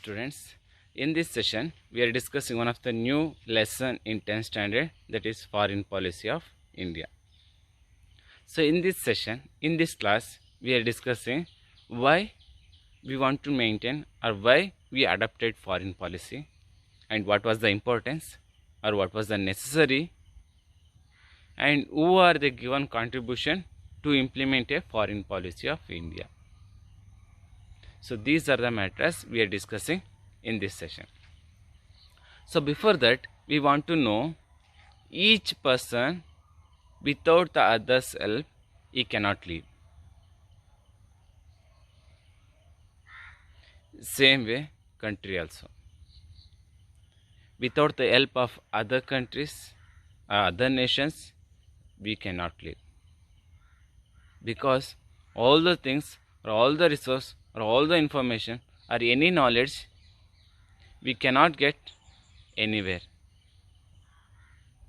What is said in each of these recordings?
students. In this session, we are discussing one of the new lesson in 10th standard, that is Foreign Policy of India. So in this session, in this class, we are discussing why we want to maintain or why we adopted foreign policy and what was the importance or what was the necessary and who are the given contribution to implement a foreign policy of India. So these are the matters we are discussing in this session. So before that, we want to know each person without the other's help, he cannot live. Same way, country also. Without the help of other countries, other nations, we cannot live. Because all the things, or all the resource, or all the information, or any knowledge, we cannot get anywhere.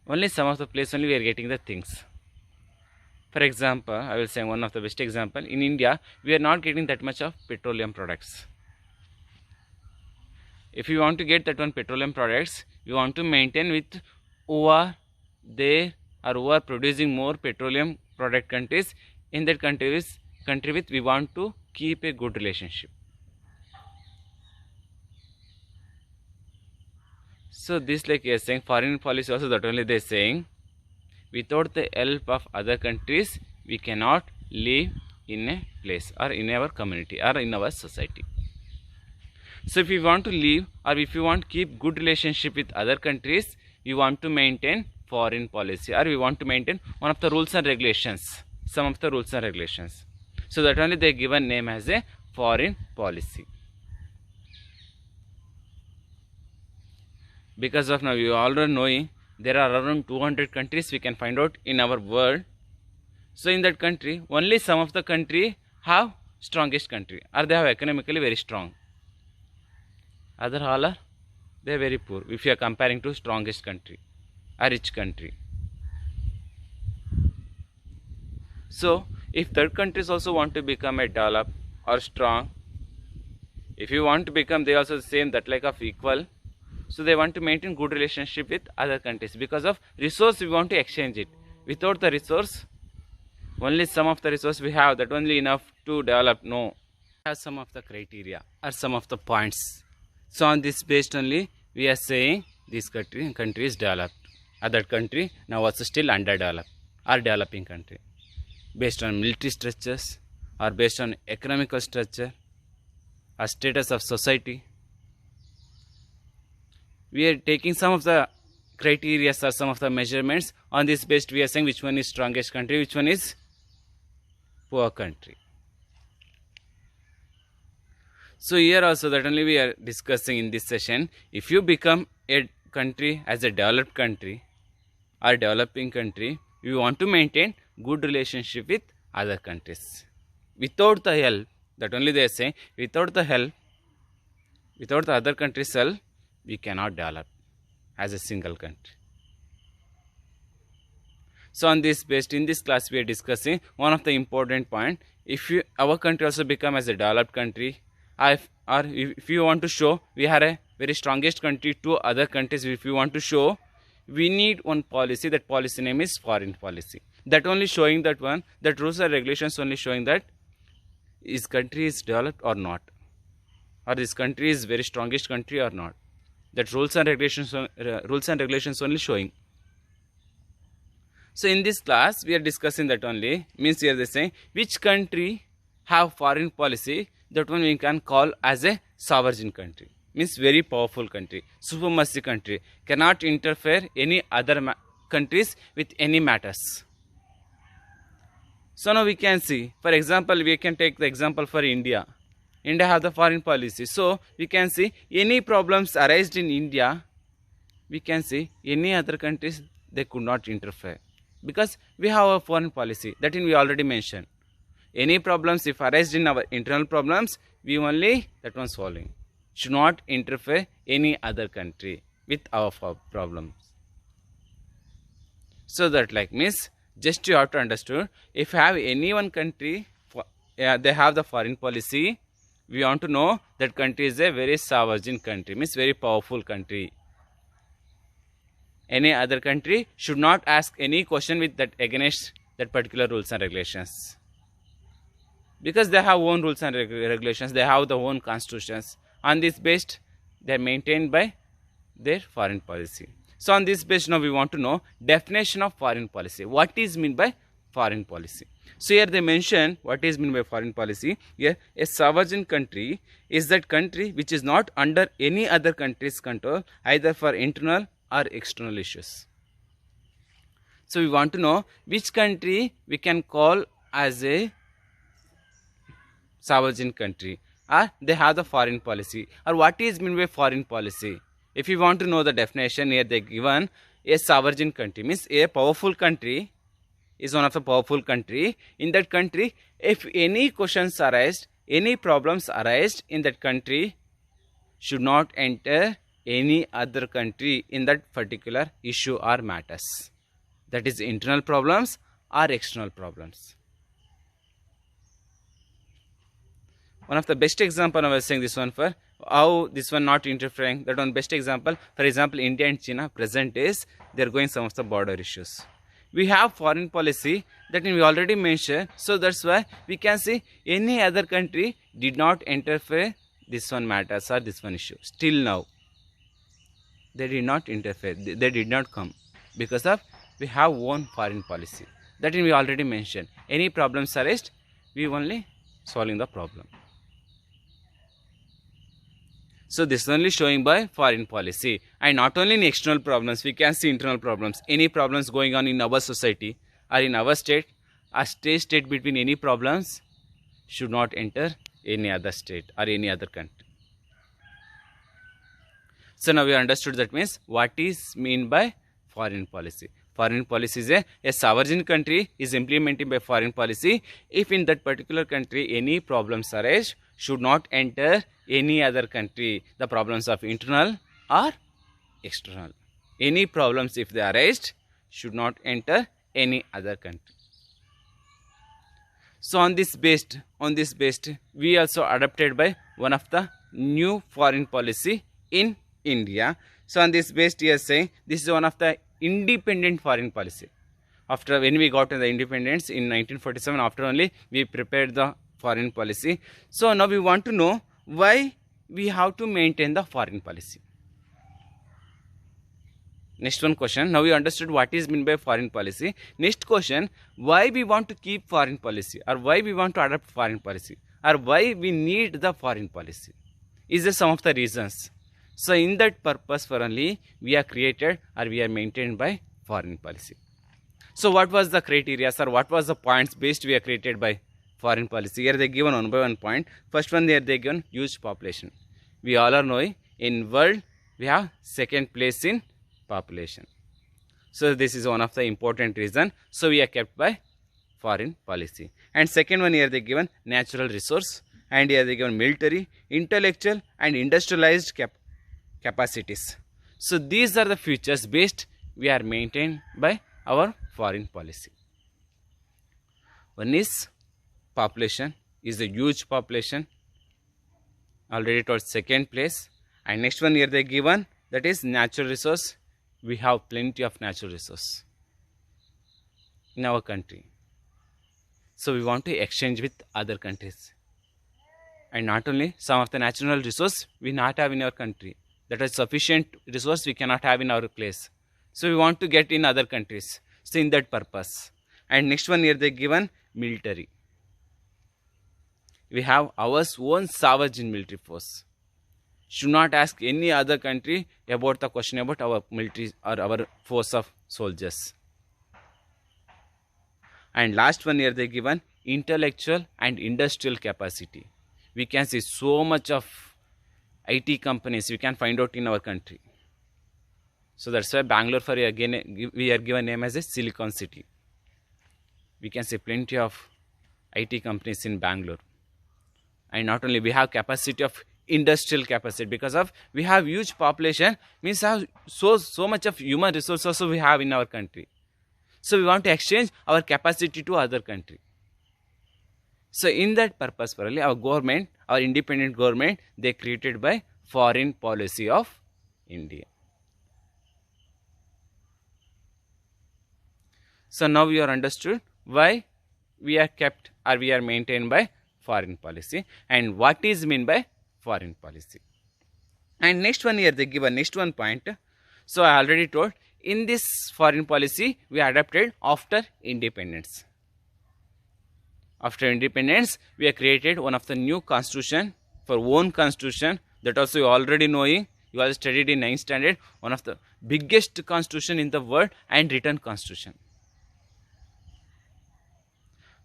Only some of the place only we are getting the things. For example, I will say one of the best example, in India, we are not getting that much of petroleum products. If you want to get that one petroleum products, you want to maintain with who are there or who are producing more petroleum product countries. In that country with we want to keep a good relationship. So this like you are saying foreign policy also that only they are saying without the help of other countries we cannot live in a place or in our community or in our society. So if we want to live or if you want to keep good relationship with other countries, we want to maintain foreign policy or we want to maintain one of the rules and regulations, some of the rules and regulations. So that only they are given name as a foreign policy. Because of now you already knowing there are around 200 countries we can find out in our world. So in that country, only some of the country have strongest country or they have economically very strong. Other all are they are very poor if you are comparing to strongest country, a rich country. So if third countries also want to become a developed or strong, if you want to become they also the same that like of equal. So they want to maintain good relationship with other countries because of resource we want to exchange it. Without the resource, only some of the resource we have that only enough to develop. No, have some of the criteria or some of the points. So on this based only we are saying this country is developed. Other country now also still underdeveloped or developing country. Based on military structures or based on economical structure or status of society. We are taking some of the criteria or some of the measurements. On this based we are saying which one is strongest country, which one is poor country. So here also that only we are discussing in this session. If you become a country as a developed country or developing country, you want to maintain good relationship with other countries. Without the help, that only they are saying, without the help, without the other countries' help, we cannot develop as a single country. So on this based in this class we are discussing one of the important point. If our country also become as a developed country, or if you want to show we are a very strongest country to other countries, if you want to show, we need one policy. That policy name is foreign policy. That only showing that one, that rules and regulations only showing that this country is developed or not, or this country is very strongest country or not. That rules and regulations only showing. So in this class we are discussing that only, means here they say which country have foreign policy, that one we can call as a sovereign country, means very powerful country, supremacy country, cannot interfere any other countries with any matters. So now we can see, for example, we can take the example for India. India have the foreign policy. So we can see any problems arised in India, we can see any other countries they could not interfere because we have a foreign policy. That we already mentioned. Any problems if arised in our internal problems, we only that one solving. Should not interfere any other country with our problems. So that like means just you have to understand, if you have any one country, they have the foreign policy, We want to know that country is a very sovereign country, means very powerful country. Any other country should not ask any question with that against that particular rules and regulations, because they have own rules and regulations, they have their own constitutions. On this based, they are maintained by their foreign policy. So on this base, now we want to know definition of foreign policy. What is meant by foreign policy? So here they mention what is meant by foreign policy. Here, a sovereign country is that country which is not under any other country's control, either for internal or external issues. So we want to know which country we can call as a sovereign country, or they have the foreign policy, or what is meant by foreign policy. If you want to know the definition, here they given a sovereign country means a powerful country is one of the powerful country. In that country, if any questions arise, any problems arise in that country, should not enter any other country in that particular issue or matters. That is internal problems or external problems. One of the best example I was saying this one for how this one not interfering. That one best example. For example, India and China present is they are going some of the border issues. We have foreign policy that we already mentioned. So that's why we can say any other country did not interfere this one matters or this one issue. Still now, they did not interfere. They did not come because of we have own foreign policy. That we already mentioned. Any problems arise, we only solving the problem. So this is only showing by foreign policy, and not only in external problems, we can see internal problems. Any problems going on in our society or in our state, a state between any problems should not enter any other state or any other country. So now we understood that means what is mean by foreign policy. Foreign policy is a sovereign country is implementing by foreign policy. If in that particular country any problems arise, should not enter any other country. The problems of internal or external. Any problems if they arise, should not enter any other country. So on this based, we also adopted by one of the new foreign policy in India. So on this based, we are saying this is one of the independent foreign policy. After when we got the independence in 1947, after only we prepared the foreign policy. So now we want to know why we have to maintain the foreign policy. Next one question. Now we understood what is meant by foreign policy. Next question, why we want to keep foreign policy, or why we want to adopt foreign policy, or why we need the foreign policy. Is there some of the reasons? So in that purpose for only we are created or we are maintained by foreign policy. So what was the criteria, or what was the points based we are created by foreign policy? Here they given one by one point. First one, there they given huge population. We all are knowing in world we have second place in population. So this is one of the important reason. So we are kept by foreign policy. And second one, here they given natural resource, and here they given military, intellectual and industrialized capacities. So these are the features based we are maintained by our foreign policy. One is population, is a huge population, already towards second place. And next one here they given, that is natural resource. We have plenty of natural resource in our country. So we want to exchange with other countries. And not only some of the natural resource we not have in our country, that is sufficient resource we cannot have in our place. So we want to get in other countries. So in that purpose. And next one here they given military. We have our own sovereign military force. Should not ask any other country about the question about our military or our force of soldiers. And last one here they given intellectual and industrial capacity. We can see so much of IT companies we can find out in our country. So that's why Bangalore for again we are given name as a Silicon City. We can see plenty of IT companies in Bangalore. And not only we have capacity of industrial capacity, because of we have huge population, means have so much of human resources also we have in our country. So we want to exchange our capacity to other country. So in that purpose, our government our independent government, they created by foreign policy of India. So now you are understood why we are kept or we are maintained by foreign policy and what is meant by foreign policy. And next one here they give a next one point. So I already told, in this foreign policy we adapted after independence. After independence we have created one of the new constitution for own constitution, that also you already knowing, you have studied in 9th standard, one of the biggest constitution in the world and written constitution.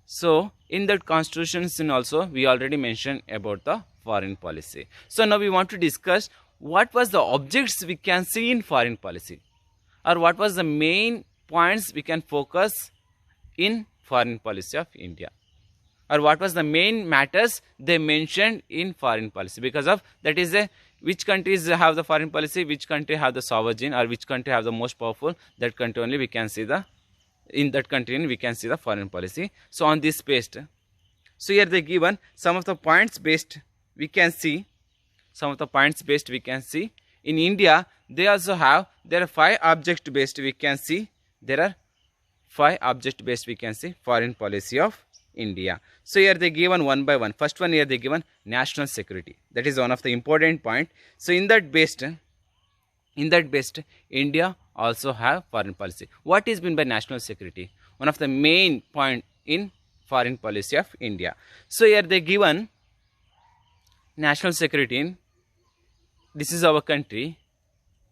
So in that constitution also we already mentioned about the foreign policy. So now we want to discuss what was the objects we can see in foreign policy, or what was the main points we can focus in foreign policy of India, or what was the main matters they mentioned in foreign policy. Because of that is a which countries have the foreign policy, which country have the sovereign, or which country have the most powerful, that country only we can see the, in that country we can see the foreign policy. So on this based, so here they given some of the points based we can see, some of the points based we can see. In India they also have, there are 5 object based we can see, there are 5 object based we can see foreign policy of India. So here they given one by one. First one here they given national security, that is one of the important point. So in that based India also have foreign policy. What is meant by national security? One of the main point in foreign policy of India. So here they given national security in, this is our country.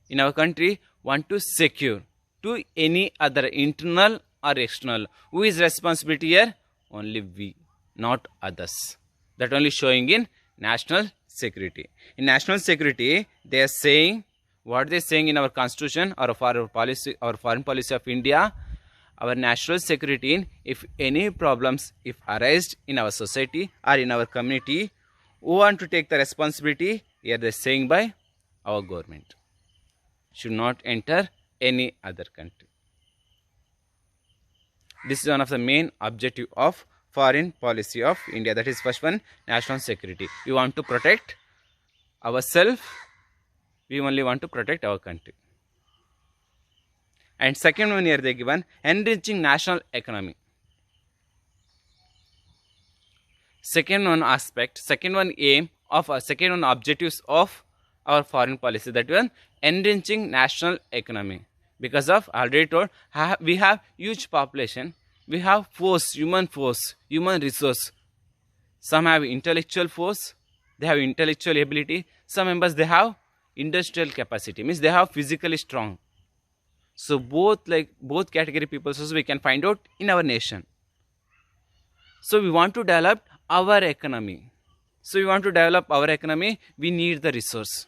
In our country want to secure to any other internal or external. Who is responsibility here? Only we, not others. That only showing in national security. In national security they are saying, what they are saying in our constitution or for our policy or foreign policy of India, our national security in, if any problems if arise in our society or in our community, who want to take the responsibility? Here they are saying by our government. Should not enter any other country. This is one of the main objective of foreign policy of India. That is first one, national security. We want to protect ourselves. We only want to protect our country. And second one here they given, enriching national economy. Second one aspect, second one aim of second one objectives of our foreign policy, that one enriching national economy. Because of, already told, we have huge population, we have force, human resource. Some have intellectual force, they have intellectual ability. Some members they have industrial capacity, means they have physically strong. So both category people also we can find out in our nation. So we want to develop our economy. So we want to develop our economy, we need the resource.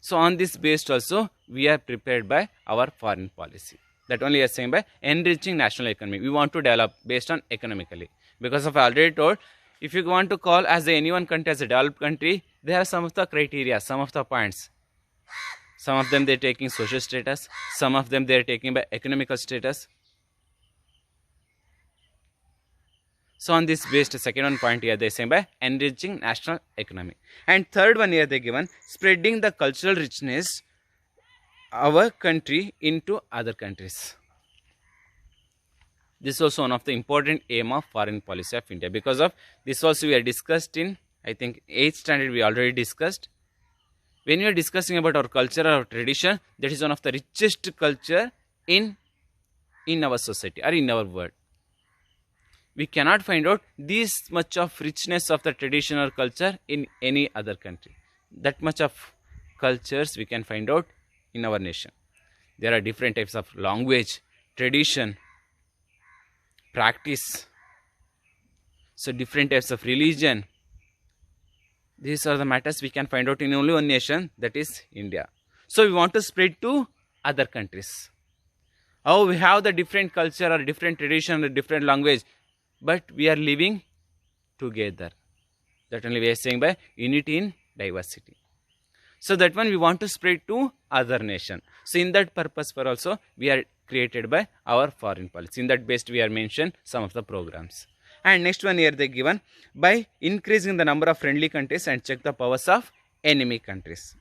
So on this based also we are prepared by our foreign policy. That only is saying by enriching national economy. We want to develop based on economically. Because of I already told, if you want to call as any one country as a developed country, there are some of the criteria, some of the points. Some of them they are taking social status, some of them they are taking by economical status. So on this based second one point here they are saying by enriching national economy. And third one here they are given, spreading the cultural richness our country into other countries. This is also one of the important aim of foreign policy of India. Because of this also we are discussed in, I think 8th standard we already discussed. When we are discussing about our culture or tradition, that is one of the richest culture in our society or in our world. We cannot find out this much of richness of the tradition or culture in any other country. That much of cultures we can find out in our nation. There are different types of language, tradition, practice. So different types of religion. These are the matters we can find out in only one nation, that is India. So we want to spread to other countries. How we have the different culture or different tradition or different language, but we are living together. That only we are saying by unity in diversity. So that one we want to spread to other nation. So in that purpose for also we are created by our foreign policy. In that based we are mentioned some of the programs. And next one here they given, by increasing the number of friendly countries and check the powers of enemy countries.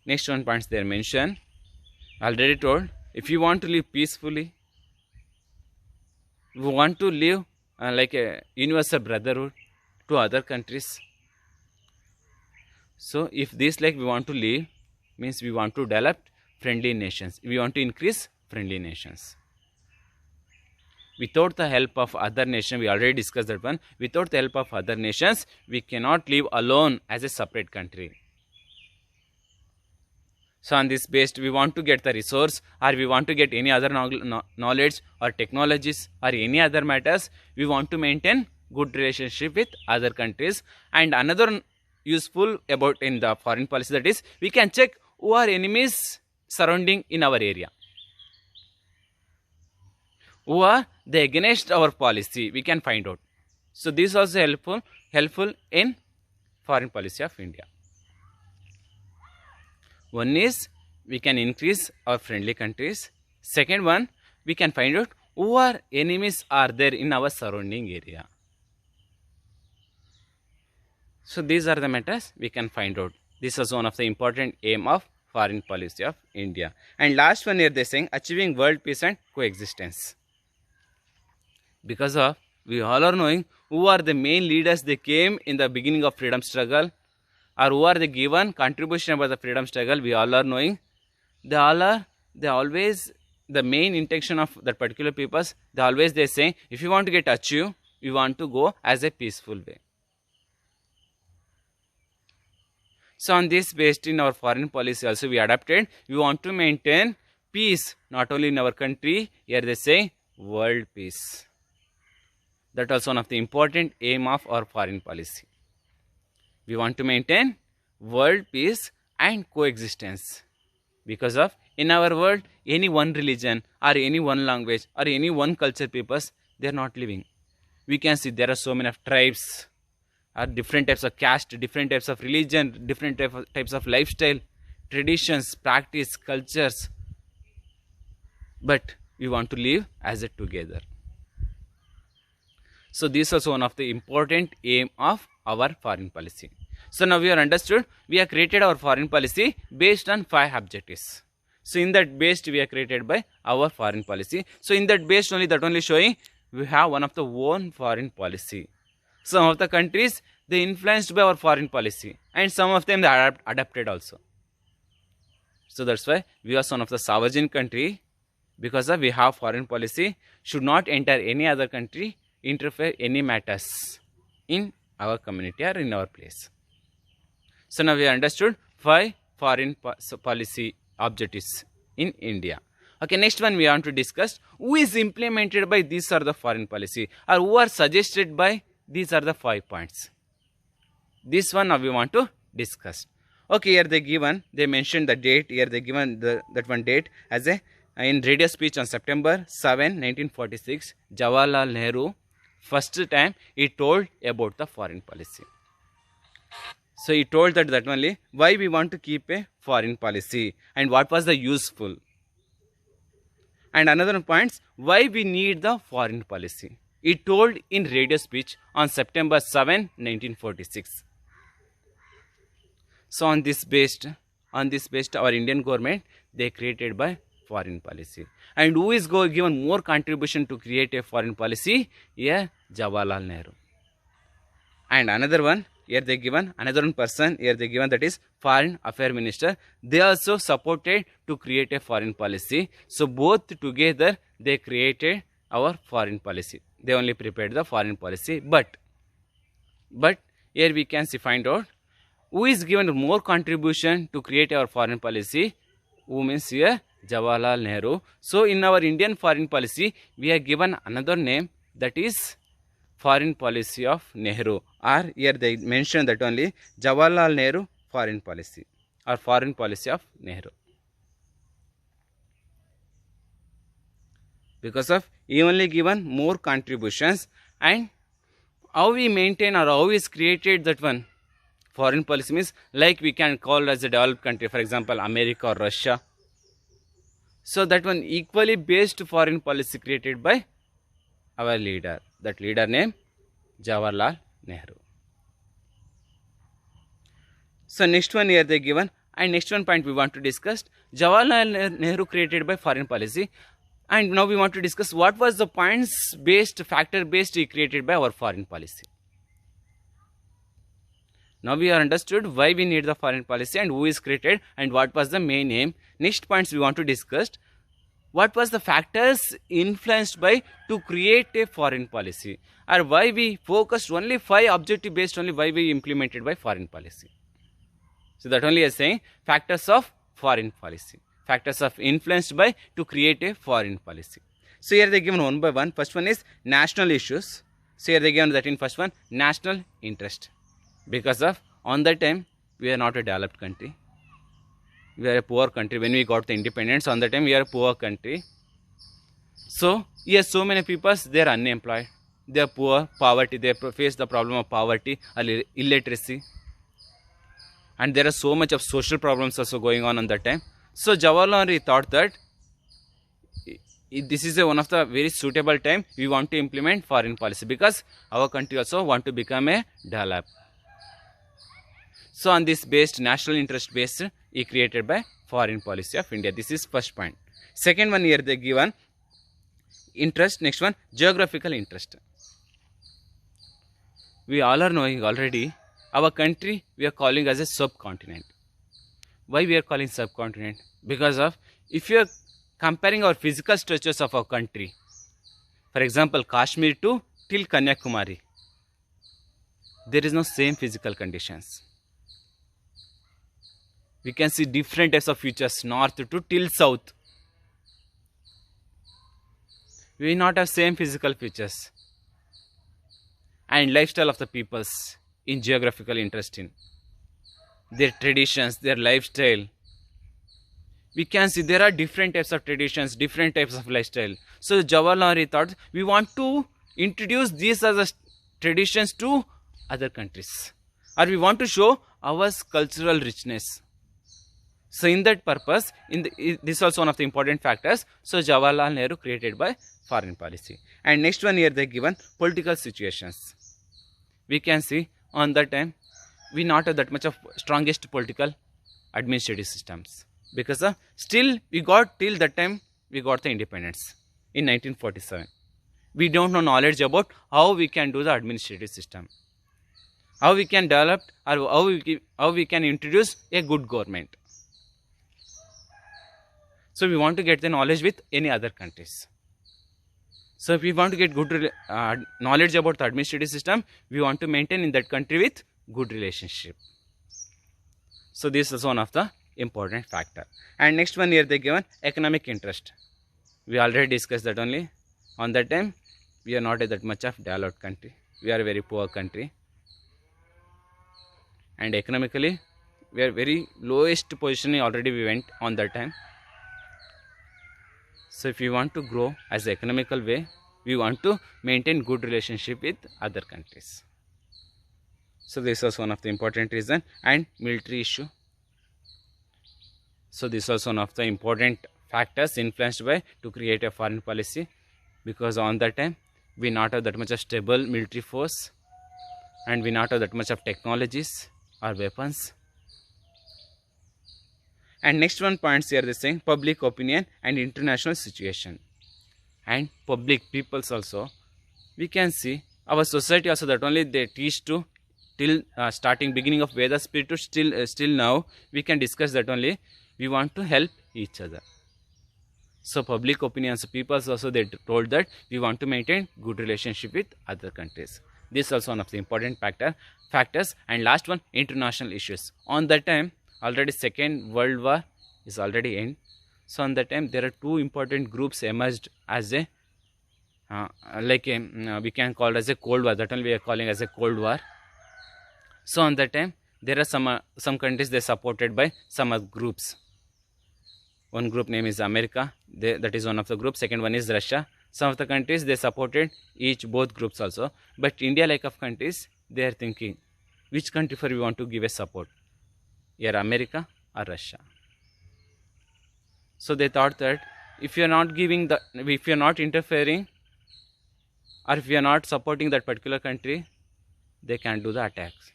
Next one points they mention, already told, if you want to live peacefully, we want to live like a universal brotherhood to other countries. So if this like we want to live, means we want to develop friendly nations, we want to increase friendly nations. Without the help of other nations, we already discussed that one, without the help of other nations, we cannot live alone as a separate country. So on this based, we want to get the resource, or we want to get any other knowledge or technologies or any other matters, we want to maintain good relationship with other countries. And another useful about in the foreign policy, that is, we can check who are enemies surrounding in our area, who are they against our policy, we can find out. So this is also helpful in foreign policy of India. One is we can increase our friendly countries. Second one, we can find out who are enemies are there in our surrounding area. So these are the matters we can find out. This is one of the important aim of foreign policy of India. And last one here they saying, achieving world peace and coexistence. Because of, we all are knowing who are the main leaders they came in the beginning of freedom struggle, or who are the given contribution about the freedom struggle, we all are knowing. They always, the main intention of that particular peoples, they say, if you want to get achieve, you want to go as a peaceful way. So on this based in our foreign policy also we adapted, we want to maintain peace not only in our country, here they say world peace. That was one of the important aim of our foreign policy. We want to maintain world peace and coexistence, because of in our world any one religion or any one language or any one culture peoples, they are not living. We can see there are so many of tribes, or different types of caste, different types of religion, different types of lifestyle, traditions, practice, cultures, but we want to live as a together. So this is one of the important aim of our foreign policy. So now we are understood, we have created our foreign policy based on 5 objectives. So in that based we are created by our foreign policy. So in that based only, that only showing we have one of the own foreign policy. Some of the countries they influenced by our foreign policy, and some of them they adapted also. So that's why we are one of the sovereign country, because of we have foreign policy, should not enter any other country, interfere any matters in our community or in our place. So now we understood 5 foreign policy objectives in India. Okay, next one we want to discuss who is implemented by these are the foreign policy, or who are suggested by these are the 5 points. This one now we want to discuss. Okay, here they mentioned the date, here they given that one date as a in radio speech on September 7, 1946, Jawaharlal Nehru first time he told about the foreign policy. So he told that only why we want to keep a foreign policy and what was the useful. And another point, why we need the foreign policy. He told in radio speech on September 7, 1946. So on this based our Indian government they created by foreign policy. And who is given more contribution to create a foreign policy? Yeah, Jawaharlal Nehru. And another one, here they given another one person, here they given, that is Foreign Affairs Minister. They also supported to create a foreign policy. So both together they created our foreign policy. They only prepared the foreign policy, but here we can find out who is given more contribution to create our foreign policy. Who means here Jawaharlal Nehru. So in our Indian foreign policy we are given another name, that is foreign policy of Nehru, or here they mention that only Jawaharlal Nehru foreign policy or foreign policy of Nehru. Because of he only given more contributions, and how we maintain or how is created that one foreign policy means, like we can call as a developed country, for example America or Russia. So that one equally based foreign policy created by our leader, that leader name Jawaharlal Nehru. So next one here they given, and next one point we want to discuss, Jawaharlal Nehru created by foreign policy. And now we want to discuss what was the points based, factor based he created by our foreign policy. Now we are understood why we need the foreign policy and who is created and what was the main aim. Next points we want to discuss, what was the factors influenced by to create a foreign policy, or why we focused only 5 objective based only, why we implemented by foreign policy. So that only is saying factors of foreign policy, factors of influenced by to create a foreign policy. So here they given one by one. First one is national issues. So here they given that in first one, national interest. Because of on that time we are not a developed country, we are a poor country. When we got the independence, on that time we are a poor country. So yes, so many people, they are unemployed, they are poor, poverty, they face the problem of poverty or illiteracy, and there are so much of social problems also going on that time. So Jawaharlal Nehru thought that this is one of the very suitable time we want to implement foreign policy, because our country also want to become a developed. So on this based, national interest based, he created by foreign policy of India. This is first point. Second one here they given interest. Next one, geographical interest. We all are knowing already, our country we are calling as a subcontinent. Why we are calling subcontinent? Because of, if you are comparing our physical structures of our country, for example Kashmir to till Kanyakumari, there is no same physical conditions. We can see different types of features, north to till south. We will not have same physical features. And lifestyle of the peoples in geographical interest in their traditions, their lifestyle. We can see there are different types of traditions, different types of lifestyle. So Jawaharlal Nehru thought we want to introduce these as a traditions to other countries, or we want to show our cultural richness. So in that purpose, this is also one of the important factors. So Jawaharlal Nehru created by foreign policy. And next one here they given political situations. We can see on that time we not have that much of strongest political administrative systems, because still we got till that time we got the independence in 1947. We don't know knowledge about how we can do the administrative system, how we can develop, or how we can introduce a good government. So we want to get the knowledge with any other countries. So if we want to get good knowledge about the administrative system, we want to maintain in that country with good relationship. So this is one of the important factor. And next one here they given economic interest. We already discussed that only. On that time we are not that much of developed country, we are a very poor country, and economically we are very lowest position already we went on that time. So if we want to grow as an economical way, we want to maintain good relationship with other countries. So this was one of the important reason. And military issue. So this was one of the important factors influenced by to create a foreign policy, because on that time we not have that much of stable military force, and we not have that much of technologies or weapons. And next one points here they saying public opinion and international situation. And public peoples also, we can see our society also that only they teach to till starting beginning of Vedas period to still now we can discuss that only. We want to help each other. So public opinions, peoples also they told that we want to maintain good relationship with other countries. This is also one of the important factors. And last one, international issues. On that time already Second World War is already end. So on that time there are two important groups emerged as a we can call as a Cold War. That only we are calling as a Cold War. So on that time there are some countries they supported by some other groups. One group name is America, that is one of the groups. Second one is Russia. Some of the countries they supported both groups also. But India like of countries, they are thinking which country for we want to give a support, either America or Russia. So they thought that if you are not giving if you are not interfering, or if you are not supporting that particular country, they can do the attacks.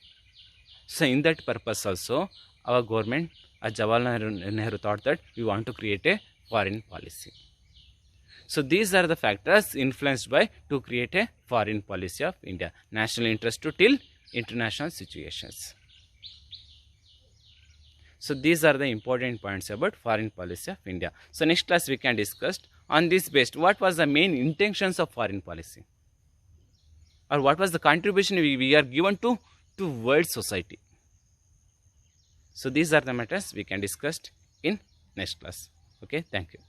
So in that purpose also, our government, Jawaharlal Nehru thought that we want to create a foreign policy. So these are the factors influenced by to create a foreign policy of India. National interest to till international situations. So these are the important points about foreign policy of India. So next class we can discuss on this based what was the main intentions of foreign policy, or what was the contribution we are given to world society. So these are the matters we can discuss in next class. Okay, thank you.